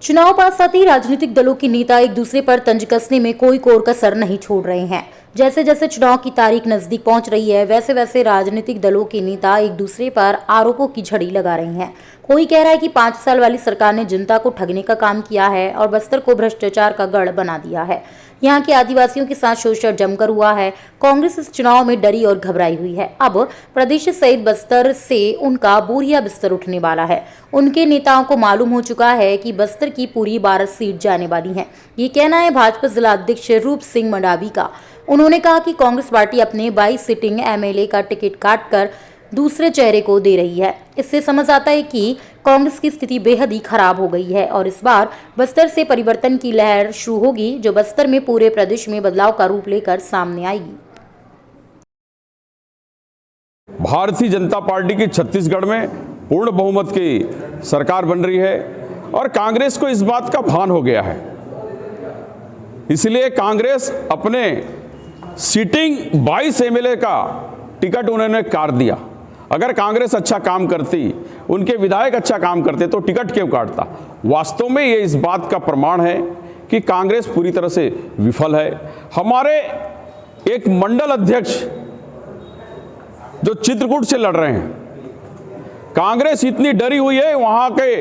चुनाव पास आते ही राजनीतिक दलों के नेता एक दूसरे पर तंज कसने में कोई कोर कसर नहीं छोड़ रहे हैं। जैसे जैसे चुनाव की तारीख नजदीक पहुंच रही है, वैसे वैसे राजनीतिक दलों के नेता एक दूसरे पर आरोपों की झड़ी लगा रहे हैं। कोई कह रहा है कि 5 साल वाली सरकार ने जनता को ठगने का काम किया है और बस्तर को भ्रष्टाचार का गढ़ बना दिया है। यहाँ के आदिवासियों के साथ शोषण जमकर हुआ है। कांग्रेस इस चुनाव में डरी और घबराई हुई है। अब प्रदेश सहित बस्तर से उनका बोरिया बिस्तर उठने वाला है। उनके नेताओं को मालूम हो चुका है कि बस्तर की पूरी 12 सीट जाने वाली हैं। ये कहना है भाजपा जिला अध्यक्ष रूप सिंह मंडावी का। उन्होंने कहा कि कांग्रेस पार्टी अपने 22 सिटिंग एमएलए का टिकट काटकर दूसरे चेहरे को दे रही है। इससे समझ आता है कि कांग्रेस की स्थिति बेहद ही खराब हो गई है और इस बार बस्तर से परिवर्तन की लहर शुरू होगी, जो बस्तर में पूरे प्रदेश में बदलाव का रूप लेकर सामने आएगी। भारतीय जनता पार्टी की छत्तीसगढ़ में पूर्ण बहुमत की सरकार बन रही है और कांग्रेस को इस बात का भान हो गया है। इसलिए कांग्रेस अपने सिटिंग 22 एमएलए का टिकट उन्होंने काट दिया। अगर कांग्रेस अच्छा काम करती, उनके विधायक अच्छा काम करते तो टिकट क्यों काटता। वास्तव में ये इस बात का प्रमाण है कि कांग्रेस पूरी तरह से विफल है। हमारे एक मंडल अध्यक्ष जो चित्रकूट से लड़ रहे हैं, कांग्रेस इतनी डरी हुई है, वहां के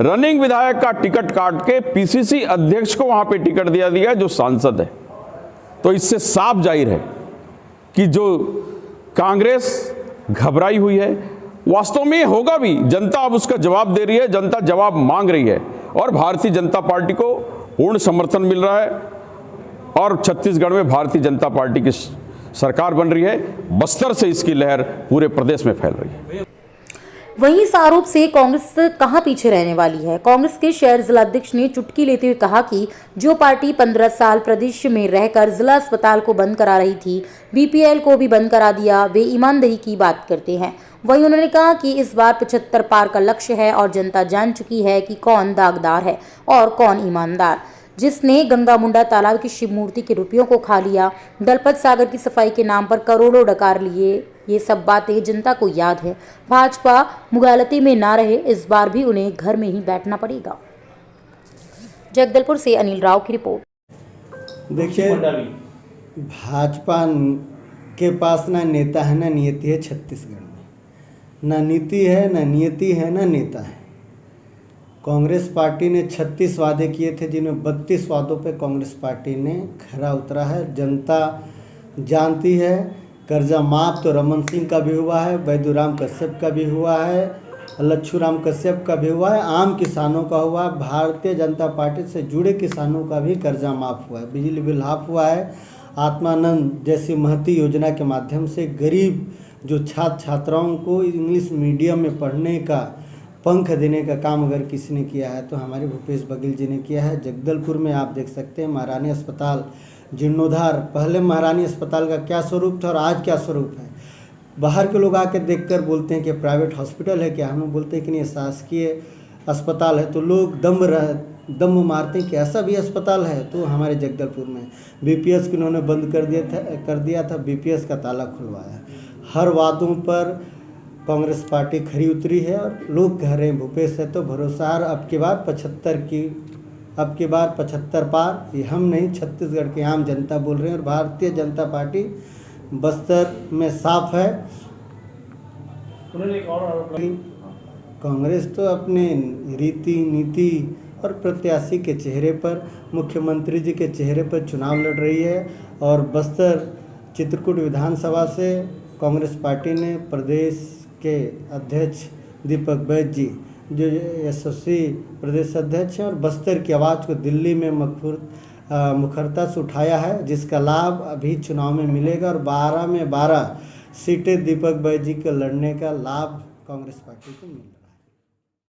रनिंग विधायक का टिकट काट के पीसीसी अध्यक्ष को वहां पे टिकट दिया जो सांसद है। तो इससे साफ जाहिर है कि जो कांग्रेस घबराई हुई है। वास्तव में होगा भी, जनता अब उसका जवाब दे रही है, जनता जवाब मांग रही है और भारतीय जनता पार्टी को पूर्ण समर्थन मिल रहा है और छत्तीसगढ़ में भारतीय जनता पार्टी की सरकार बन रही है। बस्तर से इसकी लहर पूरे प्रदेश में फैल रही है। वहीं इस आरोप से कांग्रेस कहां पीछे रहने वाली है। कांग्रेस के शहर जिलाध्यक्ष ने चुटकी लेते हुए कहा कि जो पार्टी 15 साल प्रदेश में रहकर जिला अस्पताल को बंद करा रही थी, बीपीएल को भी बंद करा दिया, वे ईमानदारी की बात करते हैं। वहीं उन्होंने कहा कि इस बार 75 पार का लक्ष्य है और जनता जान चुकी है कि कौन दागदार है और कौन ईमानदार। जिसने गंगा मुंडा तालाब की शिव मूर्ति के रुपयों को खा लिया, दलपत सागर की सफाई के नाम पर करोड़ों डकार लिए, ये सब बातें जनता को याद है। भाजपा मुगालती में ना रहे, इस बार भी उन्हें घर में ही बैठना पड़ेगा। जगदलपुर से अनिल राव की रिपोर्ट। देखिए, भाजपा के पास ना नेता है ना नियति है। छत्तीसगढ़ में ना नीति है, ना नियति है, ना नेता है। कांग्रेस पार्टी ने 36 वादे किए थे, जिनमें 32 वादों पे कांग्रेस पार्टी ने खरा उतरा है। जनता जानती है। कर्जा माफ तो रमन सिंह का भी हुआ है, बैदूराम कश्यप का भी हुआ है, लच्छूराम कश्यप का भी हुआ है, आम किसानों का हुआ है, भारतीय जनता पार्टी से जुड़े किसानों का भी कर्जा माफ हुआ है, बिजली बिल हाफ हुआ है। आत्मानंद जैसी महती योजना के माध्यम से गरीब जो छात्र छात्राओं को इंग्लिश मीडियम में पढ़ने का पंख देने का काम अगर किसी ने किया है तो हमारे भूपेश बघेल जी ने किया है। जगदलपुर में आप देख सकते हैं महारानी अस्पताल जीर्णोद्धार। पहले महारानी अस्पताल का क्या स्वरूप था और आज क्या स्वरूप है। बाहर के लोग आके देखकर बोलते हैं कि प्राइवेट हॉस्पिटल है क्या, हम लोग बोलते हैं कि नहीं शासकीय अस्पताल है, तो लोग दम मारते हैं कि ऐसा भी अस्पताल है। तो हमारे जगदलपुर में बीपीएस को उन्होंने बंद कर दिया था, बीपीएस का ताला खुलवाया। हर वादों पर कांग्रेस पार्टी खरी उतरी है और लोग कह रहे हैं भूपेश है तो भरोसा। अब की बार 75 पार, ये हम नहीं, छत्तीसगढ़ की आम जनता बोल रहे हैं। और भारतीय जनता पार्टी बस्तर में साफ है। कांग्रेस तो अपने रीति नीति और प्रत्याशी के चेहरे पर, मुख्यमंत्री जी के चेहरे पर चुनाव लड़ रही है। और बस्तर चित्रकूट विधानसभा से कांग्रेस पार्टी ने प्रदेश के अध्यक्ष दीपक बैद जी जो यशस्वी प्रदेश अध्यक्ष हैं और बस्तर की आवाज़ को दिल्ली में मुखरता से उठाया है, जिसका लाभ अभी चुनाव में मिलेगा। और 12 में 12 सीटें दीपक बैद जी के लड़ने का लाभ कांग्रेस पार्टी को मिलेगा।